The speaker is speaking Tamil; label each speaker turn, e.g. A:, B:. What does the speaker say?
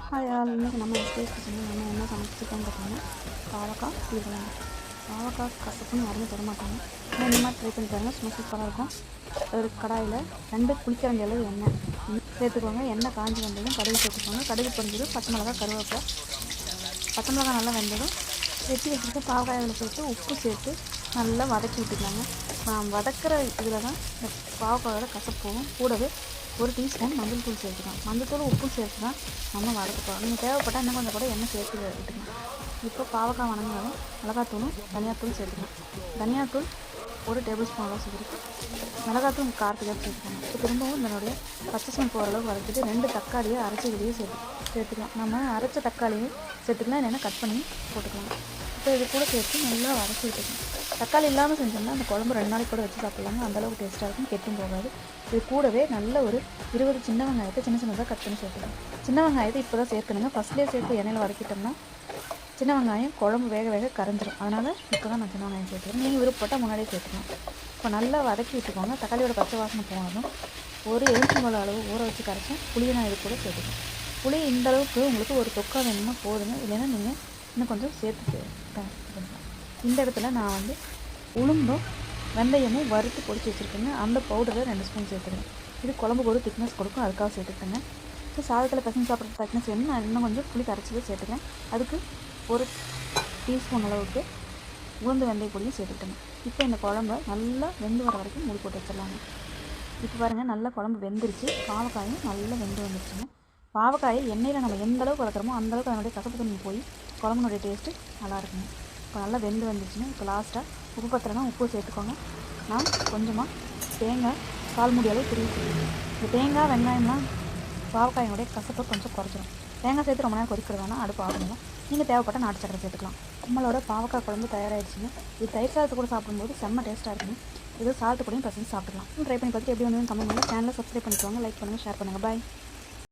A: ஹாய் ஆல், இன்றைக்கி நம்ம எஸ்டேட் கிச்சனில் நம்ம என்ன சமைச்சிருக்கோம்னு பார்த்தீங்கன்னா பாவக்காய் புளிக்குழம்பு. பாவக்காய் கசப்புன்னு யாருமே தர மாட்டாங்க. ஆனால் இந்த மாதிரி ட்ரை பண்ணி பாருங்கள், சும்மா சூப்பராக இருக்கும். ஒரு கடாயில் 2 குளிக்கரண்டி அளவு எண்ணெய் சேர்த்துக்கோங்க. எண்ணெய் காஞ்சி வந்ததும் கடுகு சேர்த்துக்கோங்க. கடுகு பொரிஞ்சதும் பச்சை மிளகாய், கருவேப்பிலை. பச்சை மிளகாய் நல்லா வெந்ததும் வெட்டி வச்சுட்டு பாவக்காய் அதில் சேர்த்து உப்பு சேர்த்து நல்லா வதக்கி விட்டுக்கலாங்க. வதக்கிற இதில் தான் இந்த பாவக்காயோட கசப்பு போகும். கூடவே 1 டீஸ்பூன் மஞ்சள் தூள் சேர்த்துக்கலாம். மஞ்சள் தூள் உப்பும் சேர்த்து தான் நம்ம வதக்க போகிறோம். நீங்கள் தேவைப்பட்டால் இன்னும் கொஞ்சம் கூட எண்ணெய் சேர்த்து விட்டுக்கலாம். இப்போ பாவக்காய் வணங்கினாலும் மிளகாத்தூளும் தனியாத்தூள் சேர்த்துக்கலாம். தனியாத்தூள் 1 டேபிள் ஸ்பூன் அளவு சேர்த்துக்கலாம். மிளகாத்தூள் காரத்துக்கு சேர்த்துக்கலாம். இப்போ திரும்பவும் இதனுடைய பச்சை ஸ்மெல் போகிற அளவுக்கு வதக்கிட்டு 2 தக்காளியை அரைச்சி இதையே சேர்த்துக்கலாம். நம்ம அரைச்ச தக்காளியை சேர்த்துக்கலாம், இல்லைன்னா கட் பண்ணி போட்டுக்கலாம். இப்போ இது கூட சேர்த்து நல்லா வதக்கி விட்டுக்கலாம். தக்காளி இல்லாமல் செஞ்சோம்னா அந்த குழம்பு 2 நாளைக்கு கூட வச்சு சாப்பிட்லாங்க. அந்தளவுக்கு டேஸ்ட்டாக இருக்கும், கெட்டும் போகாது. இது கூடவே நல்ல ஒரு 20 சின்ன வெங்காயத்தை சின்ன சின்னதாக கட் பண்ணி சேர்த்துக்கலாம். சின்ன வெங்காயத்தை இப்போ தான் சேர்க்கணுங்க. ஃபஸ்ட்லேயே சேர்த்து எண்ணெயில் வதக்கிட்டோம்னா சின்ன வெங்காயம் குழம்பு வேக வேக கரைஞ்சிரும். அதனால் இப்போ தான் நான் சின்ன வெங்காயம் சேர்த்துக்கிறேன். நீங்கள் விருப்பப்பட்டால் முன்னாடியே சேர்த்துக்கலாம். இப்போ நல்லா வதக்கி விட்டுக்கோங்க. தக்காளியோட பச்சை வாசனை போனதும் 1 எலுமிச்சம்பழம் அளவு ஊற வச்சு கரைச்சேன் புளியை நான் இது கூட சேர்த்துக்கேன். புளி இந்த அளவுக்கு உங்களுக்கு ஒரு தொக்கா வேணும்னா போதுங்க, இல்லைன்னா நீங்கள் இன்னும் கொஞ்சம் சேர்த்து பண்ணலாம். இந்த இடத்துல நான் உளுந்தும் வெந்தயமும் வறுத்து பொடிச்சு வச்சுருக்கேங்க. அந்த பவுடரை 2 ஸ்பூன் சேர்த்துக்கிறேன். இது குழம்புக்கு ஒரு திக்னஸ் கொடுக்கும், அதுக்காக சேர்த்துக்கிட்டேங்க. இப்போ சாதத்தில் பசங்க சாப்பிட்ற திக்னஸ் வேணும், நான் இன்னும் கொஞ்சம் புளி கரைச்சி சேர்த்துக்கிறேன். அதுக்கு 1 டீஸ்பூன் அளவுக்கு உளுந்து வெந்தய பொடியும் சேர்த்துக்கிட்டேங்க. இப்போ இந்த குழம்பை நல்லா வெந்து வர வரைக்கும் மூடி போட்டு வச்சிடலாங்க. இப்போ பாருங்கள், நல்லா குழம்பு வெந்துருச்சு. பாவக்காயும் நல்லா வெந்து வந்துருச்சுங்க. பாவக்காயை எண்ணெயில் நம்ம எந்த அளவுக்கு வளர்க்குறோமோ அந்தளவுக்கு அதனுடைய கசப்பு தண்ணி போய் குழம்புனுடைய டேஸ்ட்டு நல்லா இருக்குங்க. இப்போ நல்லா வெந்து வந்துச்சுன்னா இப்போ லாஸ்ட்டாக உப்பு பத்திரனா உப்பு சேர்த்துக்கோங்க. நான் கொஞ்சமாக தேங்காய் 1/4 மூடி அளவு துருவி. இந்த தேங்காய் வெங்காயம்லாம் பாவக்காயினுடைய கசப்பை கொஞ்சம் குறைச்சிடும். தேங்காய் சேர்த்து ரொம்ப நேரம் கொதிக்கிற வேணாம், அடுப்பு ஆகணும். நீங்கள் தேவைப்பட்ட நாட்டு சக்கரை சேர்த்துக்கலாம். நம்மளோட பாவக்காய் குழம்பு தயாராகிடுச்சுங்க. இது தயிர் சாதத்து கூட சாப்பிடும்போது செம்ம டேஸ்ட்டாக இருக்குங்க. இது சாதத்து கூடயும் பசங்க சாப்பிடலாம். ட்ரை பண்ணி பார்த்துட்டு எப்படி வந்து கமெண்ட் பண்ணி சேனலை சப்ஸ்கிரைப் பண்ணிக்கோங்க, லைக் பண்ணுங்கள், ஷேர் பண்ணுங்கள். பாய்.